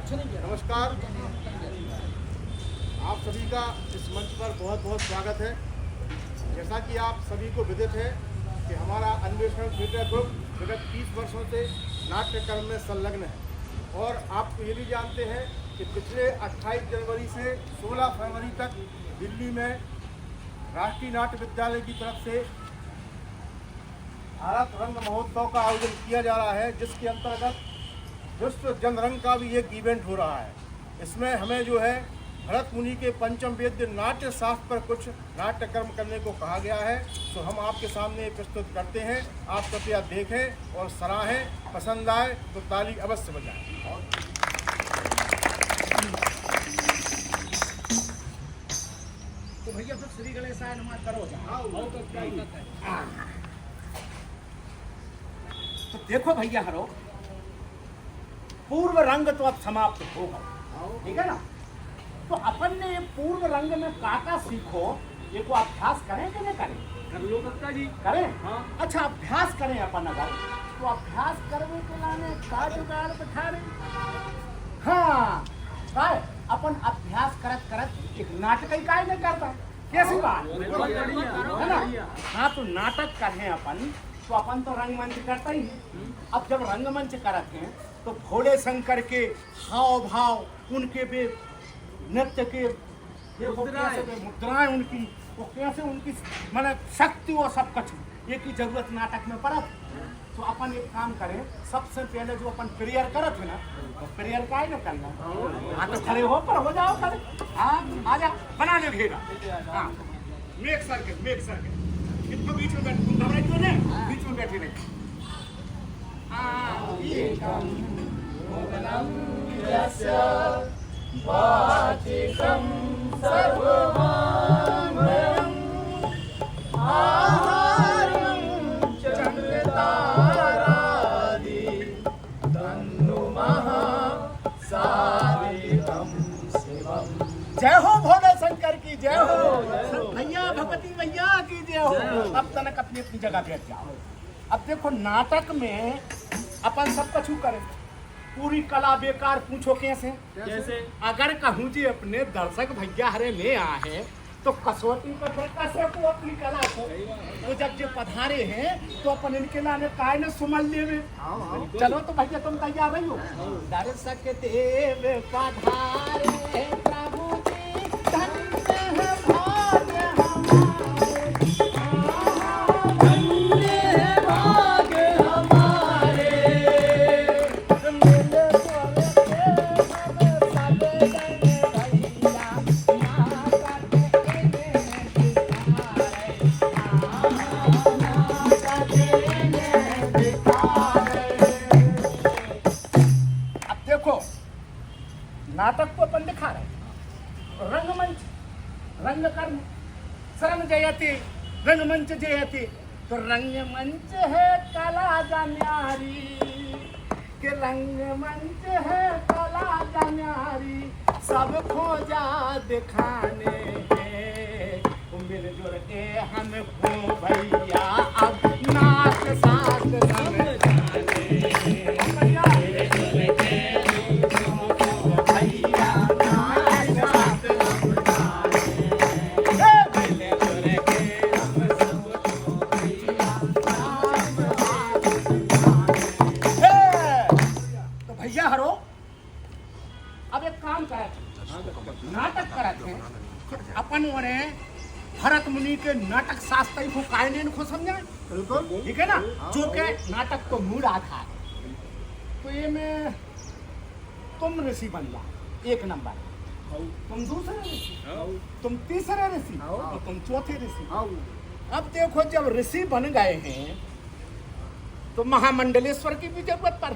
नमस्कार, आप सभी का इस मंच पर बहुत बहुत स्वागत है। जैसा कि आप सभी को विदित है कि हमारा अन्वेषण थिएटर ग्रुप विगत 30 वर्षों से नाट्यकर्म में संलग्न है और आप ये भी जानते हैं कि पिछले 28 जनवरी से 16 फरवरी तक दिल्ली में राष्ट्रीय नाट्य विद्यालय की तरफ से भारत रंग महोत्सव का आयोजन किया जा रहा है, जिसके अंतर्गत विश्व जनरंग का भी एक इवेंट हो रहा है। इसमें हमें जो है भरत मुनि के पंचम वेद्य नाट्य शास्त्र पर कुछ नाट्यकर्म करने को कहा गया है, तो हम आपके सामने प्रस्तुत करते हैं। आप कृपया देखें और सराहें, पसंद आए तो ताली अवश्य बजाएं। तो भैया फिर श्री गणेशाय नमः करो तो देखो भैया हरो, पूर्व रंग तो अब समाप्त होगा, ठीक है ना। तो अपन ने ये पूर्व रंग में काका सीखो, ये को अभ्यास करें कि नहीं करें? कर लो कक्का जी। करें? हाँ। अच्छा, अभ्यास करें अपन अगर, तो अभ्यास करने के लाने का जुगाड़ बैठा रहे। हाँ, काय अपन अभ्यास करत करत एक नाटक ही काय नहीं करता, कैसी बात है ना। हाँ, तो नाटक करें अपन, तो अपन तो रंगमंच करता ही है। अब जब रंगमंच करते हैं तो भोले शंकर के हाव भाव, उनके भी नृत्य के मुद्राएं उनकी, वो कैसे उनकी मतलब शक्ति वो सब कुछ ये की जरूरत नाटक में पड़ा। तो अपन एक काम करें, सबसे पहले जो अपन प्रेयर करत है ना, तो प्रेयर का ही ना करना। हाँ, तो खड़े हो पर हो जाओ खड़े। हाँ, आ जा, बना ले घेरा। हाँ, मेक सर्कल कितना बीच में बैठ, तुम घबराई क्यों नहीं, बीच में बैठे नहीं। जय हो भोले शंकर की जय हो, भैया भगवती भैया की जय हो। अब तनक अपनी अपनी जगह बैठ जाओ। अब देखो, नाटक में अपन सब कुछ करें, पूरी कला बेकार पूछो कैसे? अगर कहूँ जी अपने दर्शक भैया हरे ले आए तो कसौटी पर फिर कैसे को अपनी कला को, तो जब जो पधारे हैं तो अपन इनके लाने काय न सुमल लेवे। चलो तो भैया तुम तैयार रही हो। दर्शक देव पधारे प्रभु जी, धन्य है भाग्य नाटक को अपन दिखा रहे। रंगमंच रंगकर्म शरण जयते, रंगमंच जयते। तो रंगमंच है कला जान्यारी, के रंगमंच है कला जान्यारी, सब खोजा दिखाने हैं। मिलजुल के हमको भैया अब नाच साथ नाटक कराते हैं अपन उन्हें भरत मुनि के नाटक शास्त्र को कायने को समझा, ठीक है ना। जो के नाटक को मूड आधार, तो ये में तुम ऋषि बन जा, एक नंबर, तुम दूसरे ऋषि, तुम तीसरे ऋषि, तो तुम चौथे ऋषि। अब देखो, जब ऋषि बन गए हैं तो महामंडलेश्वर की भी जरूरत पर,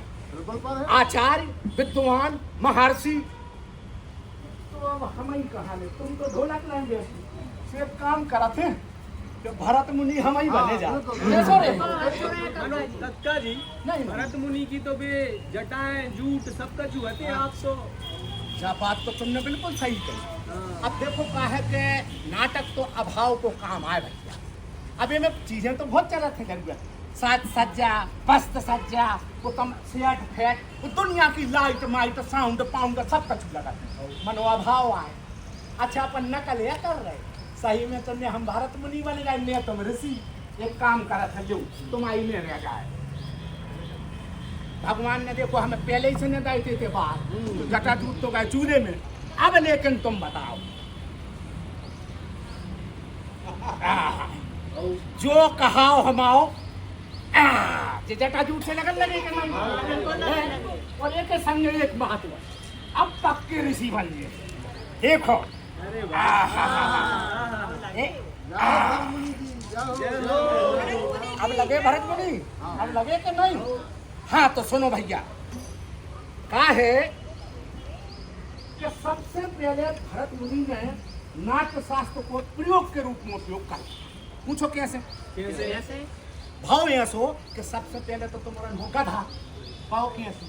आचार्य विद्वान महर्षि। तो अब हम ही कहा ले, तुम तो ढोलक लाएंगे, सिर्फ काम कराते हैं तो भरत मुनि हम ही बने जा। कक्का जी, नहीं भरत मुनि की तो बे जटाएं जूट सबका चुहते आप तो। क्या बात तो तुमने बिल्कुल सही कही। अब देखो का है कि नाटक तो अभाव को काम आए भैया। अब ये में चीजें तो बहुत चलत है जरूरत, साज सज्जा, वस्त सज्जा, उत्तम सेट फैट, दुनिया की लाइट माइट साउंड पाउंड सब कुछ लगा मनोभाव आए। अच्छा अपन नकल ये कर रहे, सही में तुमने हम भरत मुनि बन गए, मैं तुम ऋषि। एक काम करा था, लो तुम आई में रह जाए। भगवान ने देखो हमें पहले ही से न दायते थे बाहर, जटाजूट तो गए चूल्हे में। अब लेकिन तुम बताओ, जो कहाओ हमाओ, जटाजूट से लगन लगेगा नहीं। और एक संग एक बात हुआ, अब पक्के ऋषि बन गए। देखो अब लगे भरत मुनि, अब लगे कि नहीं? हाँ तो सुनो भैया, क्या है कि सबसे पहले भरत मुनि ने नाट्य शास्त्र को प्रयोग के रूप में उपयोग कर। पूछो कैसे? कैसे? भाव ऐसा हो कि सबसे पहले तो तुम्हारा हो गधा। भाव कैसे?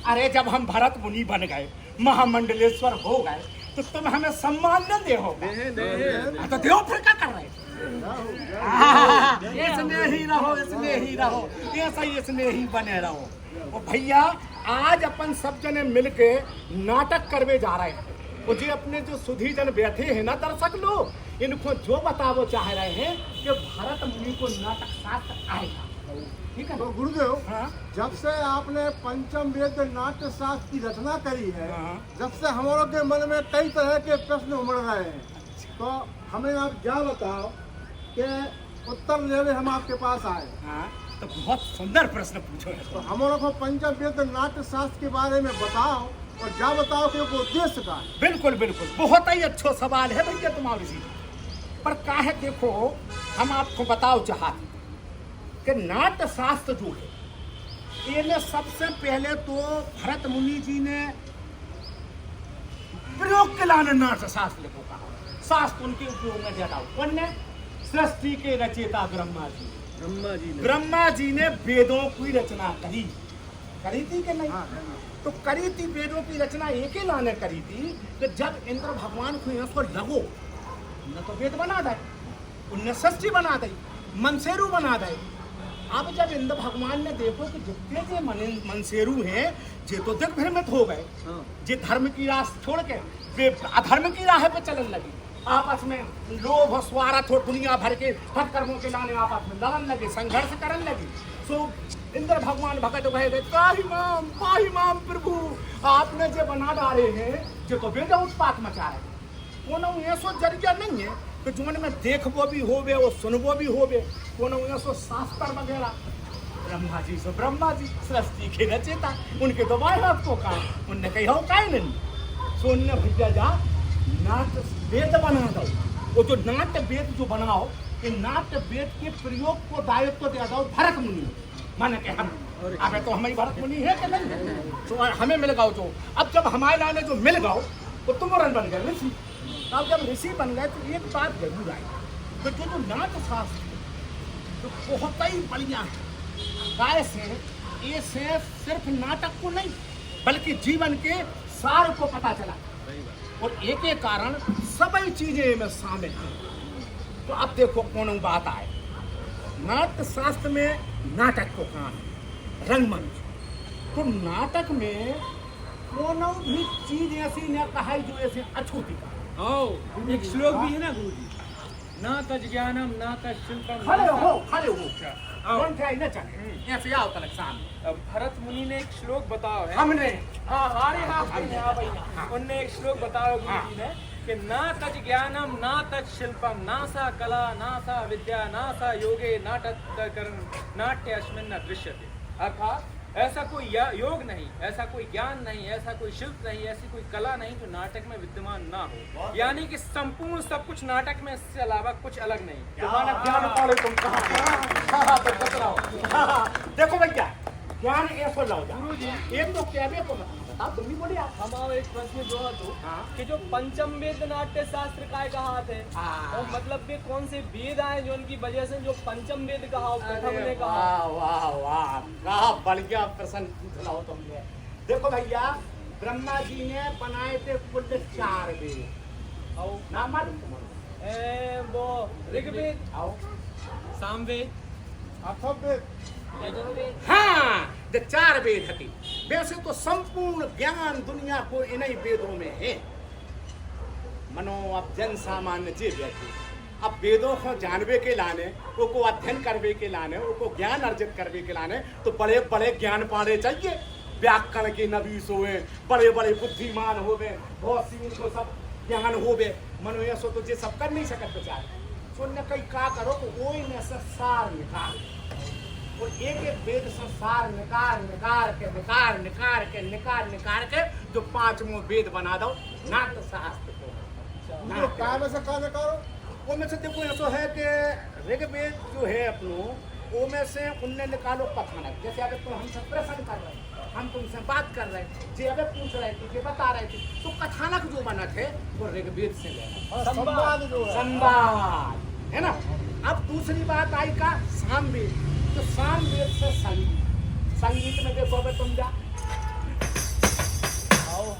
अरे जब हम भरत मुनि बन गए, महामंडलेश्वर हो गए, तो तुम हमें सम्मान न दे हो तो देव फिर क्या कर रहे? इसमें ही रहो, इसमें ही रहो, ऐसा ही इसमें ही बने रहो। और भैया आज अपन सब जने मिलके नाटक करवे जा रहे हैं। और जो अपने जो सुधी जन बैठे हैं ना दर्शक लोग, इनको जो बतावो चाह रहे हैं कि भरत मुनि को नाटक शास्त्र आएगा। ठीक है तो गुरुदेव, हाँ? जब से आपने पंचम वेद नाट्य शास्त्र की रचना करी है, हाँ। जब से हमारों के मन में कई तरह के प्रश्न उमड़ रहे हैं, तो हमें आप क्या बताओ कि उत्तर लेने हम आपके पास आए। हाँ, तो बहुत सुंदर प्रश्न पूछो है। तो हमारों को पंचम वेद नाट्य शास्त्र के बारे में बताओ, और क्या बताओ कि वो उद्देश्य का है। बिल्कुल बिल्कुल, बहुत ही अच्छा सवाल है भैया तुम्हारे जी। पर क्या है, देखो हम आपको बताओ चाहते कि नाट्य शास्त्र जो है, इन्हें सबसे पहले तो भरत मुनि जी ने प्रयोग के लाने नाट्य शास्त्र लिखो कहा। शास्त्र उनके उपयोग में ज्यादा उनने सृष्टि के रचयिता ब्रह्मा जी ने वेदों की रचना करी थी कि नहीं? तो करी थी वेदों की रचना एक ही लाने करी थी कि जब इंद्र भगवान को यहाँ पर लगो न तो वेद बना दे, उनने सृष्टि बना दी, मनसेरू बना दे। अब जब इंद्र भगवान ने देखो कि जितने जो मनसेरू हैं जे तो दिग् भ्रमित हो गए, जे धर्म की राह छोड़ के वे अधर्म की राह पे चलन लगी, आपस में लोभ स्वार्थ और दुनिया भर के सत्कर्मों के लाने आपस में लड़न लगे, संघर्ष करने लगी। सो इंद्र भगवान भगत भय पाहि माम प्रभु, आपने जो बना डाले हैं जो तो वेद उत्पात मचा रहे, कोनो ऐसो जरिया नहीं है कि जो में देखबो भी होवे और सुनबो भी होवे, कोनो ऐसो शास्त्र वगैरह। ब्रह्मा जी सृष्टि के रचयिता, उनके तो बात को कहा, उनने कही हो काहे नहीं। सो उनने भैया जा नाट्य वेद बना दो, वो जो नाट्य वेद जो बनाओ, इन नाट्य वेद के प्रयोग को दायित्व दे दो भरत मुनि। माने कि हम अबे तो हमारी भरत मुनि है कि नहीं, तो हमें मिल गओ। तो अब जब हमारे लाने जो मिल गओ तो तुम बन गए ऋषि। अब जब ऋषि बन गए तो एक बात जरूर आई, तो जो नाट्य शास्त्र तो बहुत ही बढ़िया है। काय से ये से सिर्फ नाटक को नहीं बल्कि जीवन के सार को पता चला, और एक एक कारण सभी चीजें में शामिल हैं। तो अब देखो कौन बात आए, नाट्य शास्त्र में नाटक को कहा है रंगमंच। तो नाटक में कोनो भी चीज ऐसी न कहा जो ऐसे अछूती का। एक श्लोक भी है ना गुरुजी, ना तज ज्ञानम ना तज शिल्पम। खड़े हो कौन थे न चले ऐसे आओ तलक सामने। भरत मुनि ने एक श्लोक बताओ है, हमने उनने एक श्लोक बताओ गुरुजी ने कि ना तज ज्ञानम ना तज शिल्पम ना सा कला ना सा विद्या ना सा योगे नाट्य अस्मिन् न दृश्यते। अर्थात ऐसा कोई योग नहीं, ऐसा कोई ज्ञान नहीं, ऐसा कोई शिल्प नहीं, ऐसी कोई कला नहीं जो नाटक में विद्यमान ना हो। यानी कि संपूर्ण सब कुछ नाटक में, इससे अलावा कुछ अलग नहीं। तुम्हारा ज्ञान पाले तुम कहाँ तो कतराओ। देखो भैया ज्ञान ऐसा लो गुरुजी, एक तो क्या भी बताओ तुम भी बोलिए। हमारा एक प्रश्न जो है तो कि जो पंचम वेद नाट्य शास्त्र काय कहा थे, और मतलब वे कौन से वेद आए जो उनकी वजह से जो पंचम वेद कहा प्रथम ने कहा। वाह वाह क्या बढ़िया प्रश्न पूछ रहा हो तुमने। देखो भैया ब्रह्मा जी ने बनाए थे कुल 4 वेद। और नाम वो ऋग्वेद, आओ सामवेद अथर्ववेद हाँ, जो 4 वेद हती। वैसे तो संपूर्ण ज्ञान दुनिया को इन्हीं वेदों में है। मनो अब जन सामान्य जे व्यक्ति अब वेदों को जानवे के लाने, उनको अध्ययन करवे के लाने, उनको ज्ञान अर्जित करवे के लाने तो बड़े बड़े ज्ञान पाने चाहिए। व्याकरण के नबीस होवे, बड़े बड़े बुद्धिमान होवे, बहुत सी उनको सब ज्ञान होवे। मनो ये सो तो जे सब कर नहीं सकत बेचारे। सुनने कई का करो तो वही में से सार निकाल, और एक एक वेद से सार निकाल के जो 5वां वेद बना दो नाट्य शास्त्र को। ये काय में से का निकालो? वो में से देखो ऐसा है कि ऋग्वेद जो है अपनो, वो में से उनने निकालो कथानक। जैसे अगर तुम हमसे प्रश्न कर रहे, हम तुमसे बात कर रहे, जे अगर पूछ रहे थे, जे बता रहे थे, तो कथानक जो बना थे वो ऋग्वेद से लेना। संवाद जो है, संवाद है ना। अब दूसरी बात आई का सामवेद, तो सामवेद से संगीत। संगीत में देखो अगर तुम जा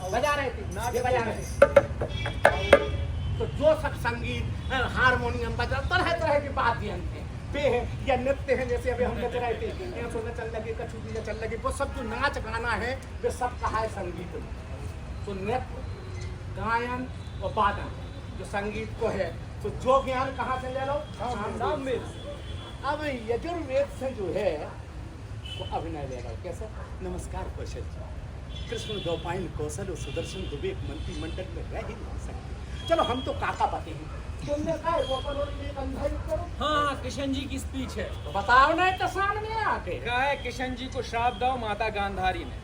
बजा रहे थे, ये बजा रहे थे, तो जो सब संगीत हारमोनियम बजा, तरह तरह के वाद्य थे, पे है या नृत्य है। जैसे अभी हम नच रहे थे, तो नचल लगे, कछुदी नचल लगे, वो सब जो नाच गाना है वे सब कहा है संगीत में। तो नृत्य, गायन और वादन जो संगीत को है, तो जो ज्ञान कहाँ से ले लो? सामवेद। अब यजुर्वेद से जो है वो अभिनय ले लो। कैसे? नमस्कार कौशल जी, कृष्ण द्वैपायन कौशल और सुदर्शन दुबे मंत्री मंडल में रह ही नहीं सकते। चलो हम तो काका पते हैं, तुमने कहा वो करो, एक अंधा युग करो। हाँ, किशन जी की स्पीच है। तो बताओ ना तो सामने आके। कहा है किशन जी को श्राप दो माता गांधारी ने।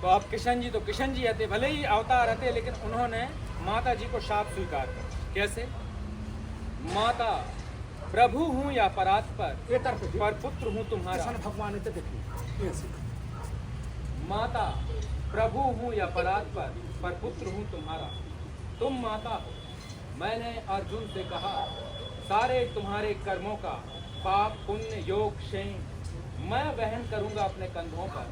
तो अब किशन जी तो किशन जी रहते, भले ही अवतार रहते, लेकिन उन्होंने माता जी को श्राप स्वीकार कर। कैसे? माता प्रभु हूँ या परात्पर, पर पुत्र हूँ तुम्हारा। भगवान ने देखिए, माता प्रभु हूँ या परात्पर, पर पुत्र हूँ तुम्हारा। तुम माता हो। मैंने अर्जुन से कहा, सारे तुम्हारे कर्मों का पाप पुण्य योग क्षेम मैं वहन करूंगा अपने कंधों पर।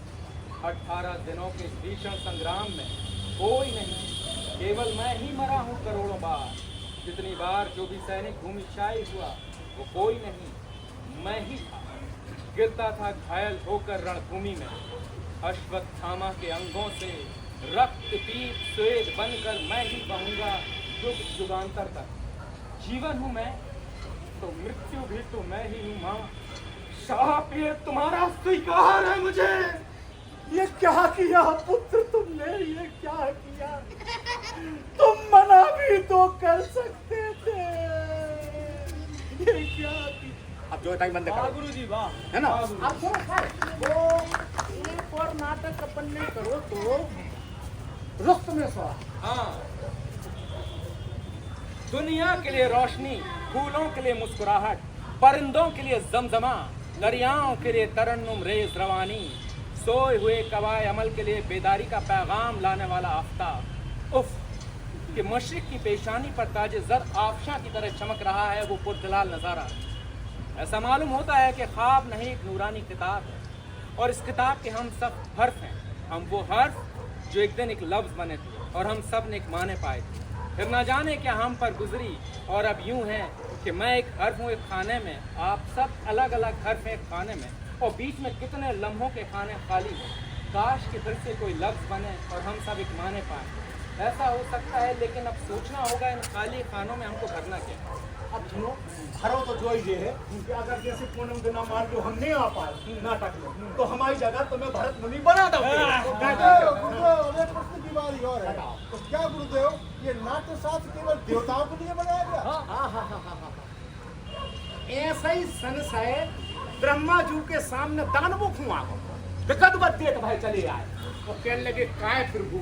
18 दिनों के भीषण संग्राम में कोई नहीं, केवल मैं ही मरा हूँ करोड़ों बार। जितनी बार जो भी सैनिक भूमिशाई हुआ वो कोई नहीं, मैं ही था। गिरता था घायल होकर रणभूमि में, अश्वत्थामा के अंगों से रक्त पीप स्वेद बनकर मैं ही बहूंगा युग युगांतर तक। जीवन हूँ मैं तो मृत्यु भी तो मैं ही हूँ माँ। शाप ये तुम्हारा स्वीकार है मुझे। ये क्या किया पुत्र तुमने, ये क्या किया? तुम मना भी तो कर सकते थे, ये क्या किया? अब जो टाइम बंद करो गुरु जी, वाह, है ना। वाह गुरु। अब वो एक और नाटक अपन ने करो तो रुस्त में सो। हाँ, दुनिया के लिए रोशनी, फूलों के लिए मुस्कुराहट, परिंदों के लिए जमजमा, दरियाओं के लिए तरन्नुम रेज रवानी, सोए हुए कवाए अमल के लिए बेदारी का पैगाम लाने वाला आफ्ताब। उफ, कि मशरिक की पेशानी पर ताजे जर आफशा की तरह चमक रहा है वो पुरदलाल नज़ारा। ऐसा मालूम होता है कि ख्वाब नहीं एक नूरानी किताब है, और इस किताब के हम सब हर्फ हैं। हम वो हर्फ जो एक दिन एक लफ्ज़ बने थे और हम सब ने एक माने पाए थे। फिर ना जाने क्या हम पर गुजरी, और अब यूं है कि मैं एक हर्फ हूँ एक खाने में, आप सब अलग अलग हर्फ हैं एक खाने में, और बीच में कितने लम्हों के खाने खाली हैं। काश कि फिर से कोई लफ्ज़ बने और हम सब एक माने पाए। ऐसा हो सकता है, लेकिन अब सोचना होगा इन खाली खानों में हमको भरना क्या है। अब सुनो, भरो तो जो ही है कि अगर जैसे पूनम दिना मान लो हम नहीं आ पाए नाटक में, तो हमारी जगह तुम्हें भरत मुनि बना दो। गुरुदेव, एक प्रश्न की बारी और है। तो क्या गुरुदेव, ये नाट्य शास्त्र केवल देवताओं के लिए बनाया गया? ऐसा ही संशय ब्रह्मा जी के सामने दानवों हुआ हो, विकट देख भाई चले आए, तो कहने लगे काय प्रभु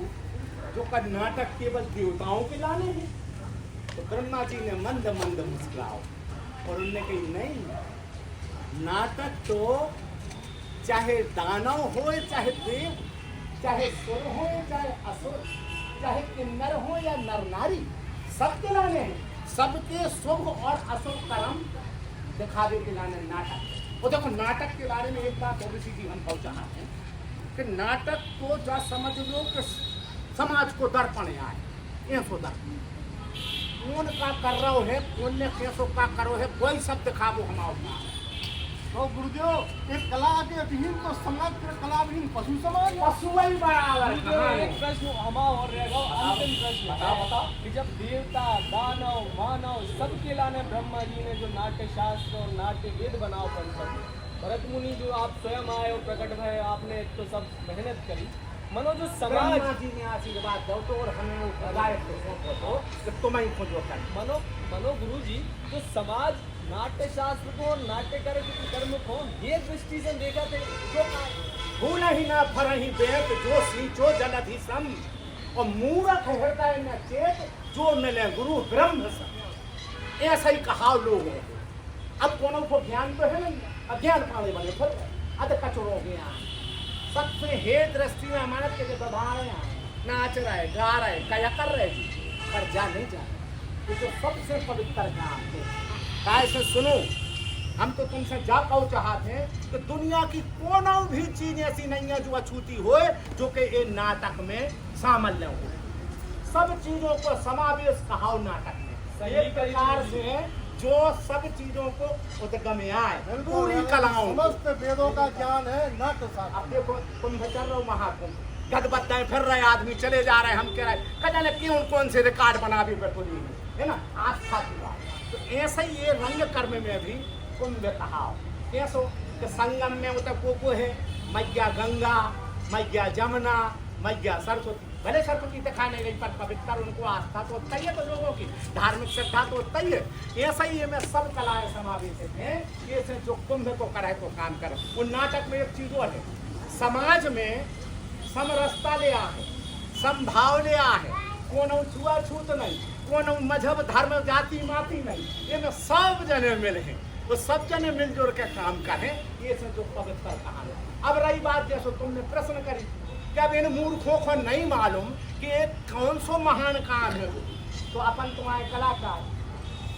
जो का नाटक केवल देवताओं के लाने हैं। तो ब्रह्मा जी ने मंद मंद मुस्कुराओ और उन्होंने कही नहीं, नाटक तो चाहे दानव हो चाहे देव, चाहे सुर हो चाहे असुर, चाहे किन्नर हो या नर नारी, सबके लाने हैं। सबके शुभ और अशुभ कर्म दिखावे के लाने नाटक। और देखो नाटक के बारे में एक बात और सीधी हम पहुंचा हैं कि नाटक को जो समझ लो कि समाज को दर्पण आए, ये सो दर्पण कौन का कर रहा है, कौन ने कैसो का करो है, कोई सब दिखावो हमारा। तो गुरुदेव एक कला के विहीन तो समाज फिर कला विहीन पशु समाज है। पशु ही बराबर कहाँ है? एक प्रश्न हमारा और रहेगा, अंतिम प्रश्न है कि जब देवता दानव मानव सबके लाने ब्रह्मा जी ने जो नाट्य शास्त्र और नाट्य वेद बनाओ पंचम, भरत मुनि जो आप स्वयं आए और प्रकट भय, आपने तो सब मेहनत करी, मनो जो समाज ब्रह्मा जी ने आशीर्वाद दो तो और हमें वो गायब को सौंपो तो कि तुम ही खोजो कर। मनो गुरु जी जो समाज नाट्य शास्त्र को और नाट्य कर्म को ये दृष्टि से देखा थे जो भूल ही ना फरही बेत जो सींचो जलधि सम, और मूर्ख हृदय न चेत जो मिले गुरु ब्रह्म सम। ऐसा ही कहा लोगों को। अब कोनो को ज्ञान तो है नहीं, अज्ञान पाने बने खुद अध कचरो गया। सबसे हे दृष्टि में अमानत के जो बधा रहे हैं, नाच रहे गा रहे क्या कर रहे जी, पर जा नहीं जा रहे। ये तो सबसे पवित्र काम है। कैसे सुनो, हम तो तुमसे जा कहो चाहते हैं कि दुनिया की कोनो भी चीज ऐसी नहीं है जो अछूती हो, जो कि ये नाटक में शामिल न हो। सब चीजों को समावेश कहा नाटक में, एक प्रकार से जो सब चीजों को उद्गम आए, पूरी कलाओं समस्त वेदों का ज्ञान है नाट्य शास्त्र। अब देखो कुंभ चल रहा महाकुंभ, गदबद्दाएं फिर रहे आदमी चले जा रहे, हम कह रहे कजाने क्यों कौन से रिकॉर्ड बना भी बैठोली है ना, आस्था की बात। तो ऐसा ही ये रंग कर्म में भी कुंभ कहा कैसो कि संगम में उतर को है मैया गंगा, मैया जमुना, मैया सरस्वती। भले सरस्वती दिखाने गई पर पवित्र उनको आस्था तो होता ही है, तो लोगों की धार्मिक श्रद्धा तो होता ही है। ऐसा ही में सब कलाएं समावेशित हैं। ऐसे जो कुंभ को करे तो काम करे। वो नाटक में एक चीज है, समाज में समरसता ले आहे, समभाव ले आहे, कोनो छुआछूत नहीं, कोनो मजहब धर्म जाति माति नहीं, ये में सब जने मिले हैं, वो सब जने मिलजुल के काम करें। ये से जो पवित्र कहानी। अब रही बात जैसे तुमने प्रश्न करी, क्या इन मूर्खों को नहीं मालूम कि एक कौन सो महान काम है वो? तो अपन तुम्हारे कलाकार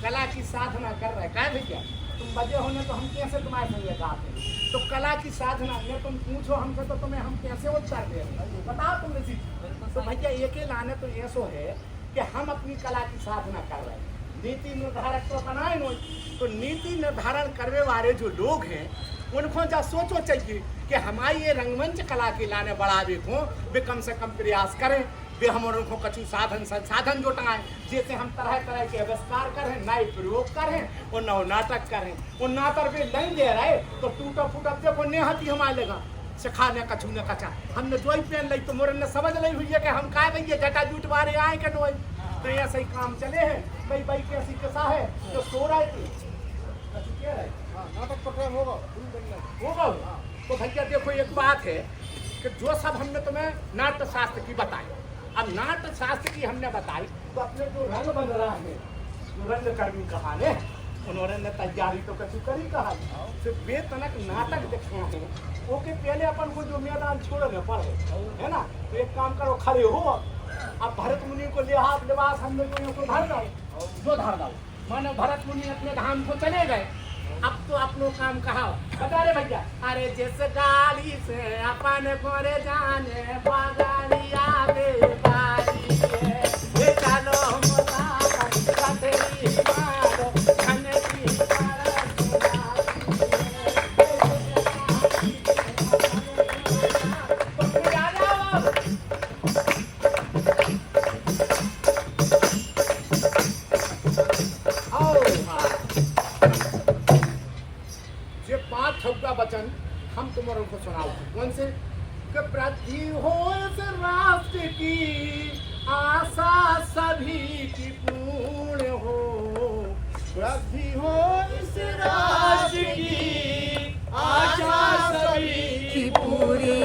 कला की साधना कर रहे क्या भैया, तुम बजे होने तो हम कैसे तुम्हारे संगे गाते हैं? तो कला की साधना ये तुम पूछो हमसे तो तुम्हें हम कैसे उत्तर दे रहे हैं? बताओ तुम ऋषि। तो भैया एक ही लाने तो ऐसो है कि हम अपनी कला की साधना कर रहे हैं, नीति निर्धारक तो बनाए नहीं। तो नीति निर्धारण करने वाले जो लोग हैं उनको जा सोचो चाहिए कि हमारी ये रंगमंच कला की लाने बढ़ावे को वे कम से कम प्रयास करें, वे हम उनको कछु साधन संसाधन जुटाएं, जैसे हम तरह तरह के आविष्कार करें, नए प्रयोग करें और नव नाटक करें। वो नाटक वे नहीं दे रहे तो टूटा फूटा देखो नेहती हमारे लगा सिखाने कछु न कचा। हमने जो ही पहन ली तो मोरन ने समझ ली हुई है कि हम काय भैया जटा जूट बारे आए के नोई। तो ऐसे ही काम चले हैं। भाई भाई कैसी कैसा है तो सो रहे थे नाटक का टाइम होगा होगा। तो भैया देखो एक बात है कि जो सब हमने तुम्हें नाट्य शास्त्र की बताई, अब नाट्य शास्त्र की हमने बताई तो अपने जो रंग बन रहा है, जो रंग कर्मी कहाने उन्होंने तैयारी तो कछु करी कहा सिर्फ वे तनक नाटक दिखा है। ओके पहले अपन को जो मैदान छोड़ने पड़े है ना, तो एक काम करो खड़े हो, अब भरत मुनि को लिहाज लिबास हमने को धर दो, जो धर दो मानो भरत मुनि अपने धाम को चले गए। अब तो अपनो काम कहा बता रहे भैया, अरे जिस गाड़ी से अपन गोरे जाने बगाड़ी आवे बारी है, ये चलो कतरी मारो खनकी वचन हम तुम्हारों को सुनाओ। कौन से कि प्रति हो इस राष्ट्र की आशा सभी की पूर्ण हो, वृद्धि हो इस राष्ट्र की आशा सभी की पूरी